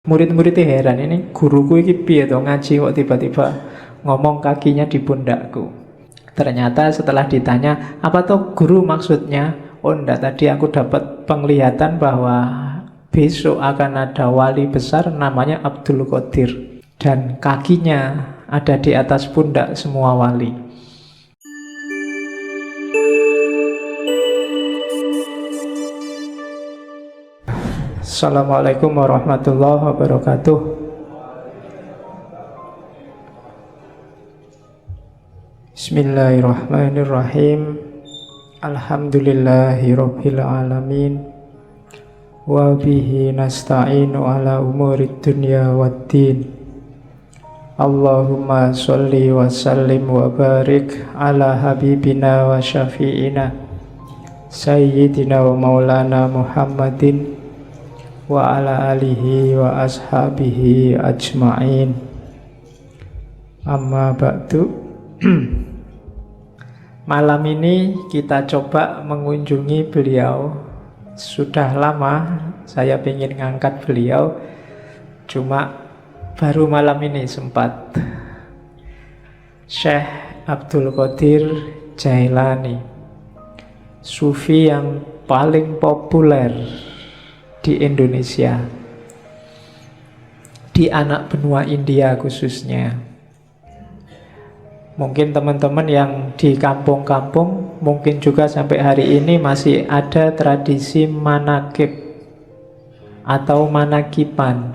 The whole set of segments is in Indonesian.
Murid-muridnya heran, ini guruku iki piye to ngaji kok tiba-tiba ngomong kakinya di pundakku. Ternyata setelah ditanya, apa tuh guru maksudnya? Oh enggak, tadi aku dapat penglihatan bahwa besok akan ada wali besar namanya Abdul Qadir. Dan kakinya ada di atas pundak semua wali. Assalamualaikum warahmatullahi wabarakatuh. Bismillahirrahmanirrahim. Alhamdulillahi rabbil alamin. Wa bihi nasta'inu ala umurid dunya waddin. Allahumma sholli wa sallim wa barik ala habibina wa syafi'ina Sayyidina wa maulana Muhammadin wa ala alihi wa ashabihi ajma'in. Amma ba'du. Malam ini kita coba mengunjungi beliau. Sudah lama saya ingin ngangkat beliau, cuma baru malam ini sempat. Syekh Abdul Qadir Jailani, sufi yang paling populer di Indonesia, di anak benua India khususnya. Mungkin teman-teman yang di kampung-kampung, mungkin juga sampai hari ini masih ada tradisi manakib atau manakiban.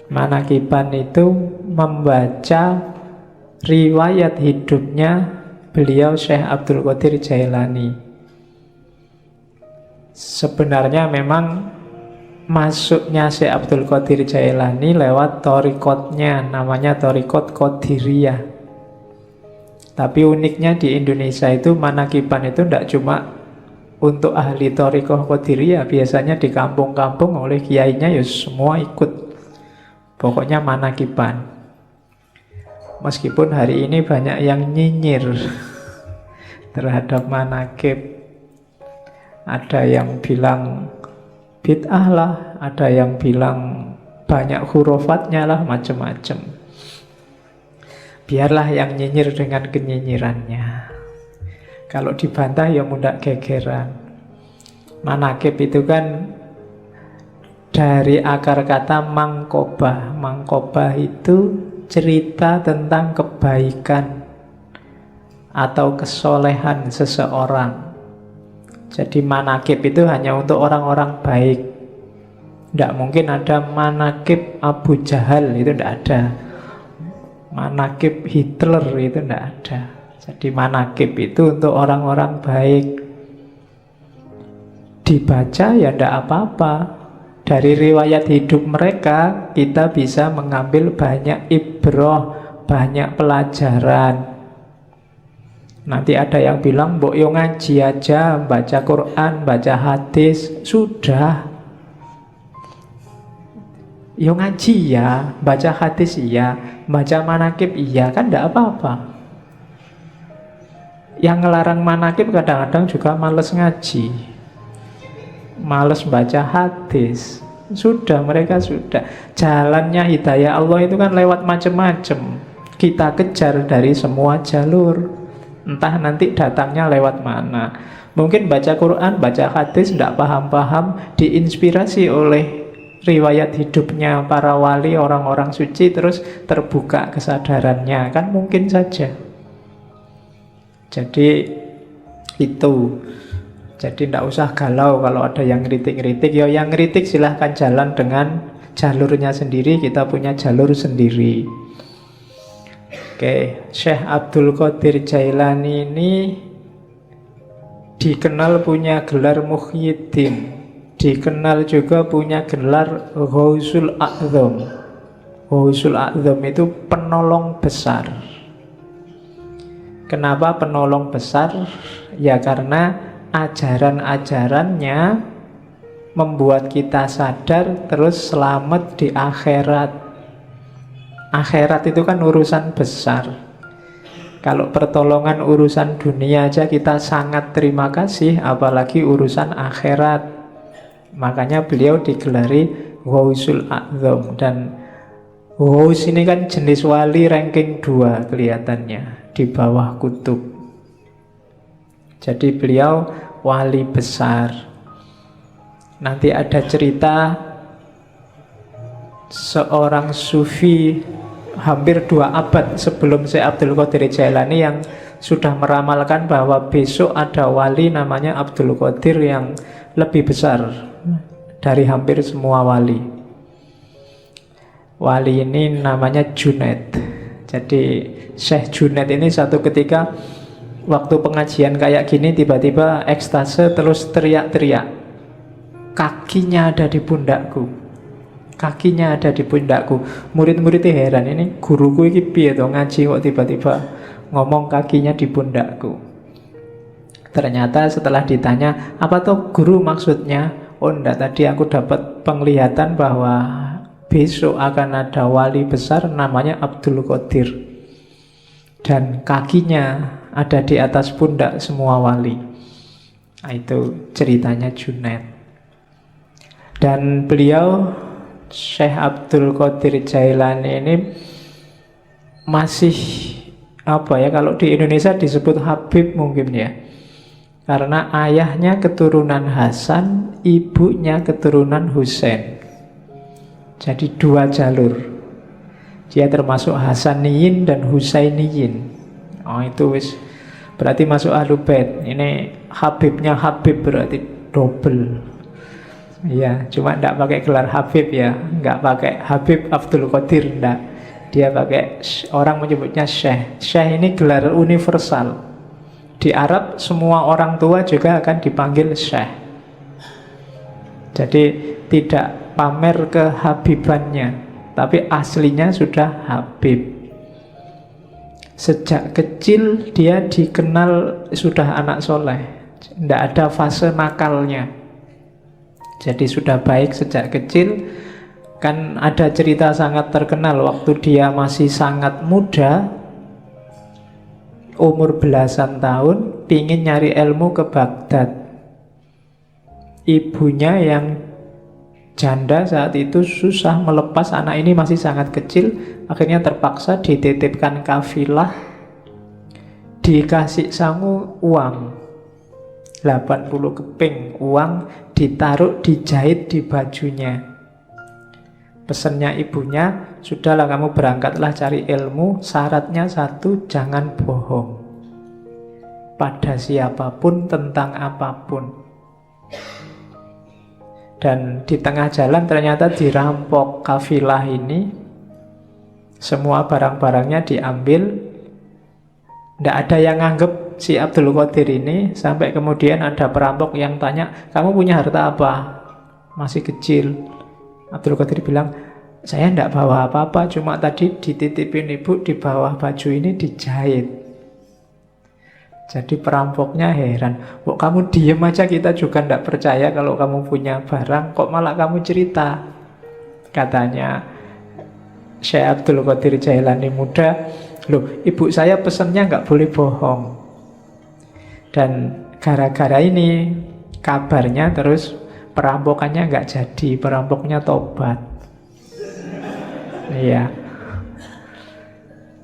Manakiban itu membaca riwayat hidupnya beliau Syekh Abdul Qadir Jailani. Sebenarnya memang masuknya Syekh Abdul Qadir Jailani lewat thariqatnya, namanya thariqat Qadiriyah. Tapi uniknya di Indonesia itu manakiban itu tidak cuma untuk ahli thariqah Qadiriyah, biasanya di kampung-kampung oleh kiainya ya semua ikut. Pokoknya manakiban. Meskipun hari ini banyak yang nyinyir terhadap manakib. Ada yang bilang bid'ah lah, ada yang bilang banyak hurufatnya lah, macam-macam. Biarlah yang nyinyir dengan kenyinyirannya. Kalau dibantah ya mudah gegeran. Manakib itu kan dari akar kata mangkobah. Mangkobah itu cerita tentang kebaikan atau kesolehan seseorang. Jadi manakib itu hanya untuk orang-orang baik. Tidak mungkin ada manakib Abu Jahal, itu tidak ada. Manakib Hitler itu tidak ada. Jadi manakib itu untuk orang-orang baik. Dibaca ya tidak apa-apa. Dari riwayat hidup mereka kita bisa mengambil banyak ibrah, banyak pelajaran. Nanti ada yang bilang, mbok yo ngaji aja, baca Quran, baca hadis, sudah. Yo ngaji ya, baca hadis iya, baca manakib iya, kan tidak apa-apa. Yang ngelarang manakib kadang-kadang juga males ngaji, males baca hadis. Sudah, mereka sudah. Jalannya hidayah Allah itu kan lewat macam-macam. Kita kejar dari semua jalur. Entah nanti datangnya lewat mana. Mungkin baca Quran, baca hadis, tidak paham-paham, diinspirasi oleh riwayat hidupnya para wali, orang-orang suci, terus terbuka kesadarannya. Kan mungkin saja. Jadi itu. Jadi tidak usah galau kalau ada yang ngeritik-ngeritik. Ya yang ngeritik silahkan jalan dengan jalurnya sendiri. Kita punya jalur sendiri. Oke, Syekh Abdul Qadir Jailani ini dikenal punya gelar Muhyiddin, dikenal juga punya gelar Ghausul A'zam. Ghausul A'zam itu penolong besar. Kenapa penolong besar? Ya karena ajaran-ajarannya membuat kita sadar terus selamat di akhirat. Akhirat itu kan urusan besar. Kalau pertolongan urusan dunia aja kita sangat terima kasih, apalagi urusan akhirat. Makanya beliau digelari Ghausul A'zam. Dan Ghaus ini kan jenis wali ranking 2 kelihatannya, di bawah kutub. Jadi beliau wali besar. Nanti ada cerita seorang sufi hampir 2 abad sebelum Syekh Abdul Qadir Jailani yang sudah meramalkan bahwa besok ada wali namanya Abdul Qadir yang lebih besar dari hampir semua wali. Wali ini namanya Junaid. Jadi Syekh Junaid ini satu ketika waktu pengajian kayak gini tiba-tiba ekstase terus teriak-teriak, kakinya ada di pundakku, kakinya ada di pundakku. Murid-muridnya heran, ini guruku ini piye to ngaji kok tiba-tiba ngomong kakinya di pundakku. Ternyata setelah ditanya, apa tuh guru maksudnya? Oh enggak, tadi aku dapat penglihatan bahwa besok akan ada wali besar namanya Abdul Qadir, dan kakinya ada di atas pundak semua wali. Nah, itu ceritanya Junaid. Dan beliau Syekh Abdul Qadir Jailani ini masih apa ya, kalau di Indonesia disebut Habib mungkin ya, karena ayahnya keturunan Hasan, ibunya keturunan Husain. Jadi 2 jalur. Dia termasuk Hasaniyin dan Husainiyin. Oh itu wis berarti masuk Ahlul Bait. Ini Habibnya Habib berarti double. Iya, cuma enggak pakai gelar Habib ya, enggak pakai Habib Abdul Qadir, enggak. Dia pakai, orang menyebutnya Syekh. Syekh ini gelar universal. Di Arab semua orang tua juga akan dipanggil Syekh. Jadi tidak pamer kehabibannya, tapi aslinya sudah Habib. Sejak kecil dia dikenal sudah anak soleh, tidak ada fase nakalnya. Jadi sudah baik sejak kecil. Kan ada cerita sangat terkenal waktu dia masih sangat muda, umur belasan tahun, pingin nyari ilmu ke Baghdad. Ibunya yang janda saat itu susah melepas anak ini, masih sangat kecil. Akhirnya terpaksa dititipkan kafilah, dikasih sangu uang 80 keping uang, ditaruh dijahit di bajunya. Pesannya ibunya, sudahlah kamu berangkatlah cari ilmu, syaratnya satu, jangan bohong pada siapapun tentang apapun. Dan di tengah jalan ternyata dirampok kafilah ini, semua barang-barangnya diambil. Tidak ada yang nganggep si Abdul Qadir ini, sampai kemudian ada perampok yang tanya, kamu punya harta apa? Masih kecil. Abdul Qadir bilang, saya tidak bawa apa-apa, cuma tadi dititipin ibu, di bawah baju ini dijahit. Jadi perampoknya heran, kok kamu diem aja, kita juga tidak percaya kalau kamu punya barang, kok malah kamu cerita. Katanya Syekh Abdul Qadir Jailani muda, loh ibu saya pesennya nggak boleh bohong. Dan gara-gara ini kabarnya terus perampokannya nggak jadi, perampoknya tobat. Iya.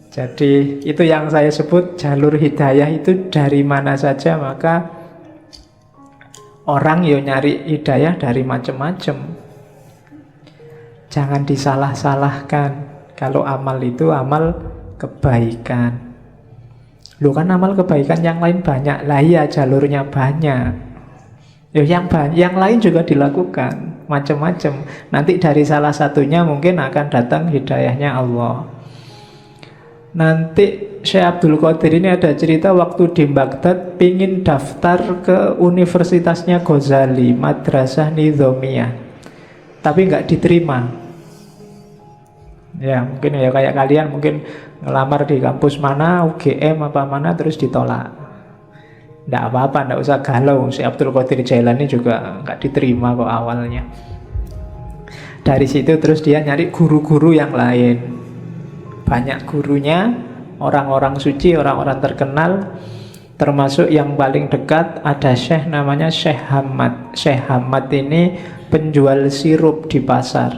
Jadi itu yang saya sebut jalur hidayah itu dari mana saja, maka orang yo nyari hidayah dari macam-macam. Jangan disalah-salahkan. Kalau amal itu amal kebaikan. Loh kan amal kebaikan yang lain banyak. Lah iya jalurnya banyak. Yang lain juga dilakukan macam-macam. Nanti dari salah satunya mungkin akan datang hidayahnya Allah. Nanti Syekh Abdul Qadir ini ada cerita waktu di Baghdad pingin daftar ke universitasnya Ghazali, Madrasah Nizamiyah, tapi nggak diterima. Ya mungkin ya kayak kalian mungkin ngelamar di kampus mana, UGM apa mana, terus ditolak. Nggak apa-apa, nggak usah galau. Si Abdul Qadir Jailani juga nggak diterima kok awalnya. Dari situ terus dia nyari guru-guru yang lain. Banyak gurunya, orang-orang suci, orang-orang terkenal. Termasuk yang paling dekat ada syekh namanya Syekh Hamad. Syekh Hamad ini penjual sirup di pasar,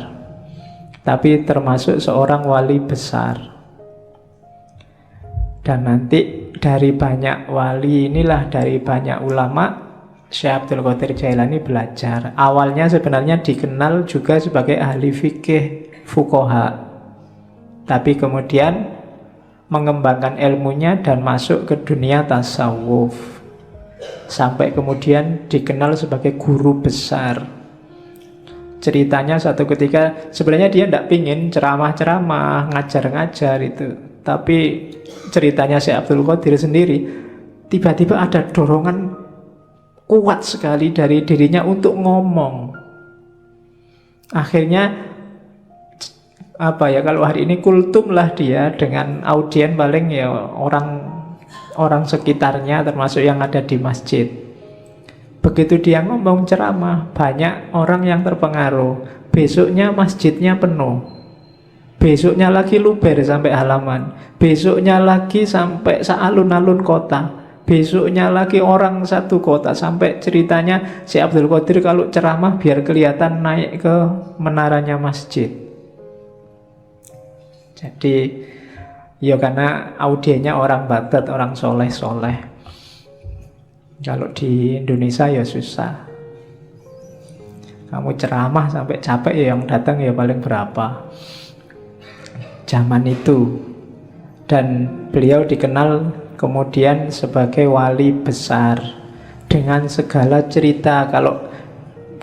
tapi termasuk seorang wali besar. Dan nanti dari banyak wali inilah, dari banyak ulama, Syekh Abdul Qadir Jailani belajar. Awalnya sebenarnya dikenal juga sebagai ahli fikih, fuqaha, tapi kemudian mengembangkan ilmunya dan masuk ke dunia tasawuf, sampai kemudian dikenal sebagai guru besar. Ceritanya satu ketika, sebenarnya dia tidak pingin ceramah-ceramah, ngajar-ngajar itu, tapi ceritanya Syekh Abdul Qadir sendiri, tiba-tiba ada dorongan kuat sekali dari dirinya untuk ngomong. Akhirnya kalau hari ini kultum lah dia, dengan audien paling ya orang sekitarnya, termasuk yang ada di masjid. Begitu dia ngomong ceramah, banyak orang yang terpengaruh. Besoknya masjidnya penuh, besoknya lagi luber sampai halaman, besoknya lagi sampai sealun-alun kota, besoknya lagi orang satu kota. Sampai ceritanya si Abdul Qadir kalau ceramah biar kelihatan naik ke menaranya masjid. Jadi ya karena audiennya orang Baghdad, orang soleh-soleh. Kalau di Indonesia ya susah. Kamu ceramah sampai capek ya yang datang ya paling berapa zaman itu. Dan beliau dikenal kemudian sebagai wali besar dengan segala cerita. Kalau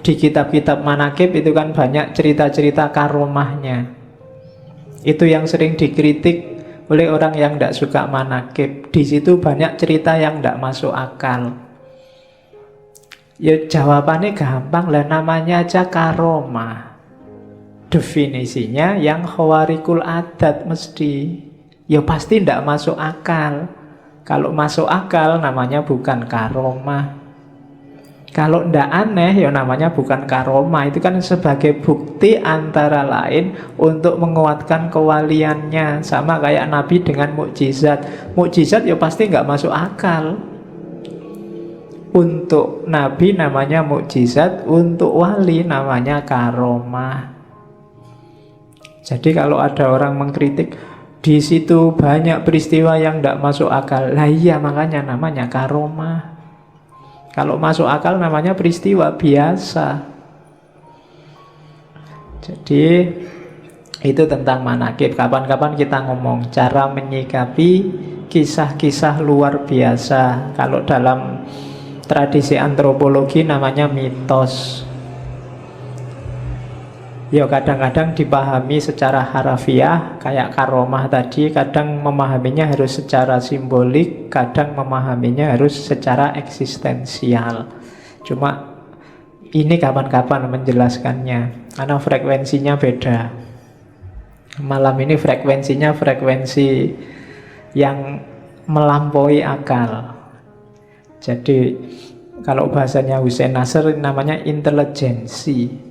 di kitab-kitab manaqib itu kan banyak cerita-cerita karomahnya. Itu yang sering dikritik oleh orang yang tidak suka manaqib. Di situ banyak cerita yang tidak masuk akal. Ya jawabannya gampang lah, namanya aja karomah. Definisinya yang khawarikul adat mesti. Ya pasti tidak masuk akal. Kalau masuk akal namanya bukan karomah. Kalau ndak aneh ya namanya bukan karomah. Itu kan sebagai bukti antara lain untuk menguatkan kewaliannya. Sama kayak Nabi dengan mukjizat. Mukjizat ya pasti nggak masuk akal. Untuk Nabi namanya mukjizat, untuk wali namanya karomah. Jadi kalau ada orang mengkritik, di situ banyak peristiwa yang ndak masuk akal, lah iya makanya namanya karomah. Kalau masuk akal namanya peristiwa biasa. Jadi itu tentang manaqib. Kapan-kapan kita ngomong cara menyikapi kisah-kisah luar biasa. Kalau dalam tradisi antropologi namanya mitos. Ya kadang-kadang dipahami secara harafiah kayak karomah tadi, kadang memahaminya harus secara simbolik, kadang memahaminya harus secara eksistensial. Cuma ini kapan-kapan menjelaskannya karena frekuensinya beda. Malam ini frekuensinya frekuensi yang melampaui akal. Jadi kalau bahasanya Hussein Nasr namanya intelijensi.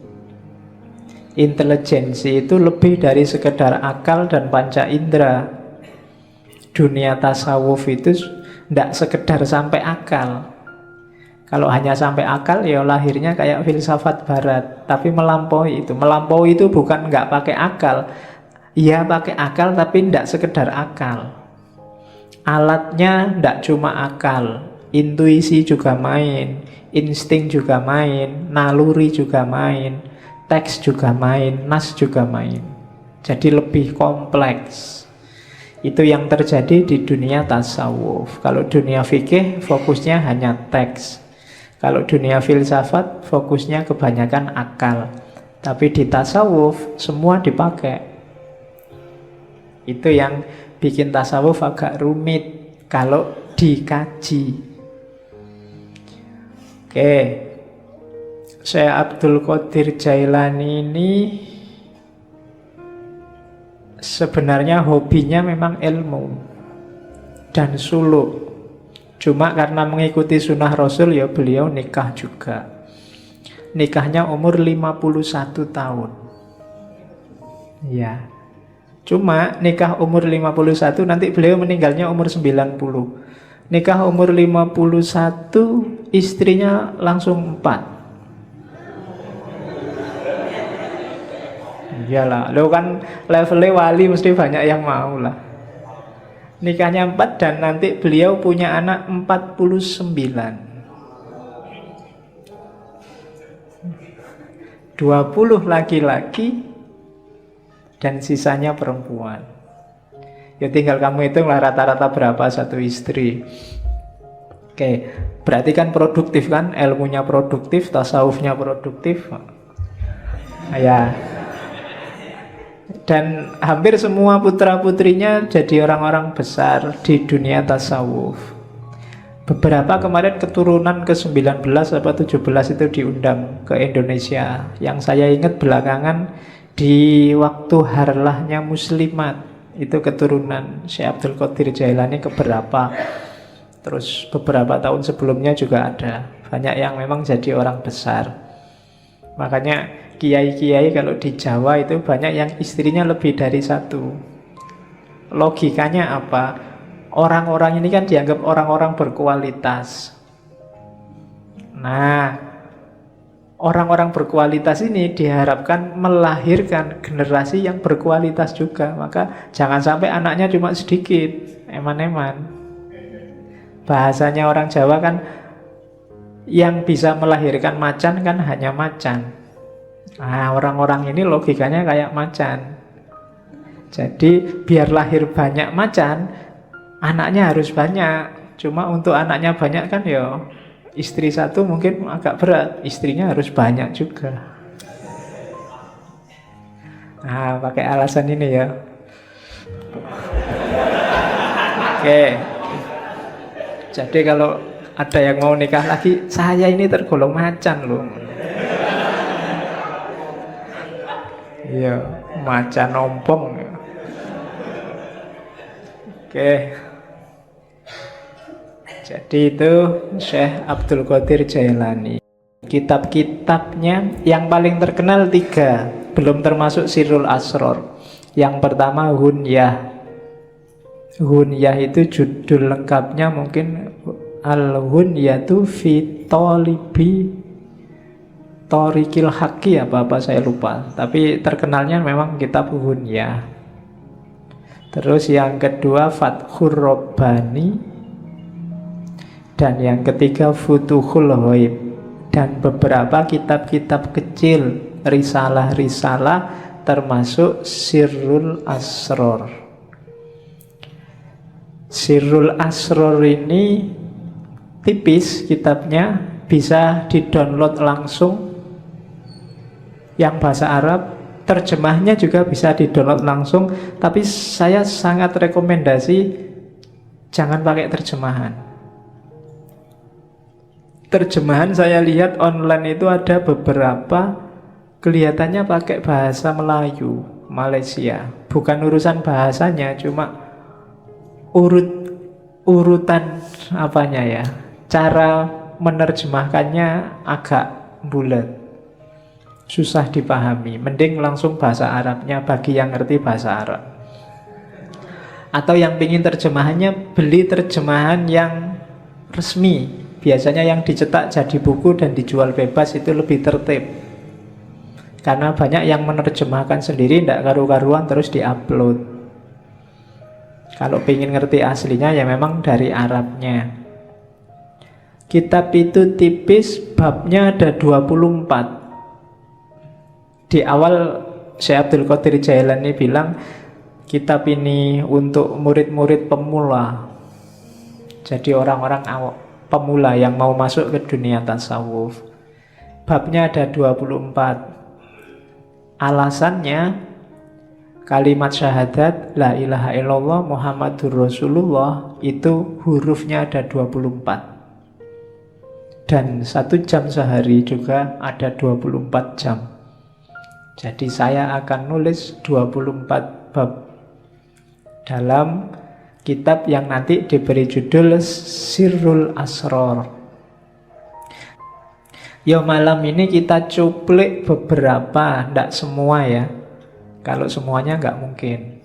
Intelijensi itu lebih dari sekedar akal dan panca indera. Dunia tasawuf itu tidak sekedar sampai akal. Kalau hanya sampai akal ya lahirnya kayak filsafat barat. Tapi melampaui itu. Melampaui itu bukan nggak pakai akal. Iya pakai akal tapi tidak sekedar akal. Alatnya tidak cuma akal. Intuisi juga main, insting juga main, naluri juga main, teks juga main, nas juga main. Jadi lebih kompleks. Itu yang terjadi di dunia tasawuf. Kalau dunia fikih fokusnya hanya teks. Kalau dunia filsafat fokusnya kebanyakan akal. Tapi di tasawuf semua dipakai. Itu yang bikin tasawuf agak rumit kalau dikaji. Oke, Syekh Abdul Qadir Jailani ini sebenarnya hobinya memang ilmu dan suluk. Cuma karena mengikuti sunnah Rasul ya beliau nikah juga. Nikahnya umur 51 tahun. Ya. Cuma nikah umur 51 nanti beliau meninggalnya umur 90. Nikah umur 51, istrinya langsung 4. Iyalah, lo kan levelnya wali mesti banyak yang mau lah. Nikahnya 4 dan nanti beliau punya anak 49. 20 laki-laki dan sisanya perempuan. Ya tinggal kamu hitunglah rata-rata berapa satu istri. Oke, berarti kan produktif kan? Ilmunya produktif, tasawufnya produktif. Ya. Dan hampir semua putra-putrinya jadi orang-orang besar di dunia tasawuf. Beberapa kemarin keturunan ke-19 atau 17 itu diundang ke Indonesia. Yang saya ingat belakangan di waktu harlahnya Muslimat, itu keturunan Syekh Abdul Qadir Jailani keberapa. Terus beberapa tahun sebelumnya juga ada. Banyak yang memang jadi orang besar. Makanya kiai-kiai kalau di Jawa itu banyak yang istrinya lebih dari satu. Logikanya apa? Orang-orang ini kan dianggap orang-orang berkualitas. Nah, orang-orang berkualitas ini diharapkan melahirkan generasi yang berkualitas juga. Maka jangan sampai anaknya cuma sedikit, eman-eman. Bahasanya orang Jawa kan, yang bisa melahirkan macan kan hanya macan. Nah, orang-orang ini logikanya kayak macan. Jadi biar lahir banyak macan, anaknya harus banyak. Cuma untuk anaknya banyak kan ya istri satu mungkin agak berat, istrinya harus banyak juga. Nah, pakai alasan ini ya. Oke. Jadi kalau ada yang mau nikah lagi, saya ini tergolong macan loh. Iya, macan ompong. Oke. Jadi itu Syekh Abdul Qadir Jailani. Kitab-kitabnya yang paling terkenal 3, belum termasuk Sirrul Asror. Yang pertama Hunyah. Hunyah itu judul lengkapnya mungkin Al-Hunyatu fi Talibi Thoriqil Haqqi, apa-apa saya lupa. Tapi terkenalnya memang kitab Hunyah. Terus yang kedua Fathur Rabbani. Dan yang ketiga Futuhul Ghaib. Dan beberapa kitab-kitab kecil, risalah-risalah, termasuk Sirrul Asror. Sirrul Asror ini tipis kitabnya, bisa di-download langsung. Yang bahasa Arab, terjemahnya juga bisa di-download langsung. Tapi saya sangat rekomendasi jangan pakai terjemahan. Terjemahan saya lihat online itu ada beberapa kelihatannya pakai bahasa Melayu Malaysia. Bukan urusan bahasanya, cuma urutan apanya ya, cara menerjemahkannya agak bulat, susah dipahami. Mending langsung bahasa Arabnya bagi yang ngerti bahasa Arab. Atau yang pingin terjemahannya, beli terjemahan yang resmi. Biasanya yang dicetak jadi buku dan dijual bebas, itu lebih tertib. Karena banyak yang menerjemahkan sendiri, tidak karu-karuan terus diupload. Kalau pengen ngerti aslinya ya memang dari Arabnya. Kitab itu tipis, babnya ada 24. Di awal Syekh Abdul Qadir Jailani bilang kitab ini untuk murid-murid pemula. Jadi orang-orang pemula yang mau masuk ke dunia tasawuf. Babnya ada 24. Alasannya kalimat syahadat La ilaha illallah Muhammadur Rasulullah itu hurufnya ada 24. Dan 1 jam sehari juga ada 24 jam. Jadi saya akan nulis 24 bab dalam kitab yang nanti diberi judul Sirrul Asror. Ya malam ini kita cuplik beberapa, tidak semua ya. Kalau semuanya nggak mungkin.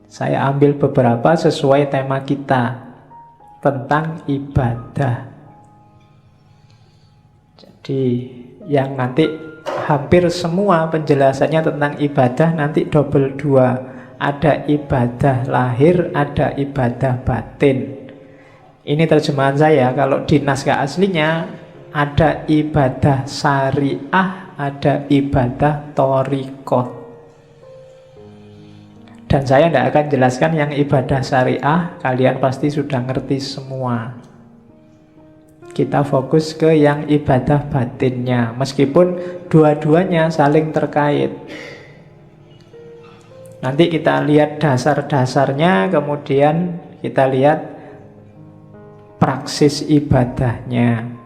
Saya ambil beberapa sesuai tema kita. tentang ibadah. Jadi yang nanti hampir semua penjelasannya tentang ibadah nanti double 2. Ada ibadah lahir, ada ibadah batin. Ini terjemahan saya. Kalau di naskah aslinya ada ibadah syariah, ada ibadah thariqah. Dan saya tidak akan jelaskan yang ibadah syariah, kalian pasti sudah ngerti semua. Kita fokus ke yang ibadah batinnya, meskipun dua-duanya saling terkait. Nanti kita lihat dasar-dasarnya, kemudian kita lihat praksis ibadahnya.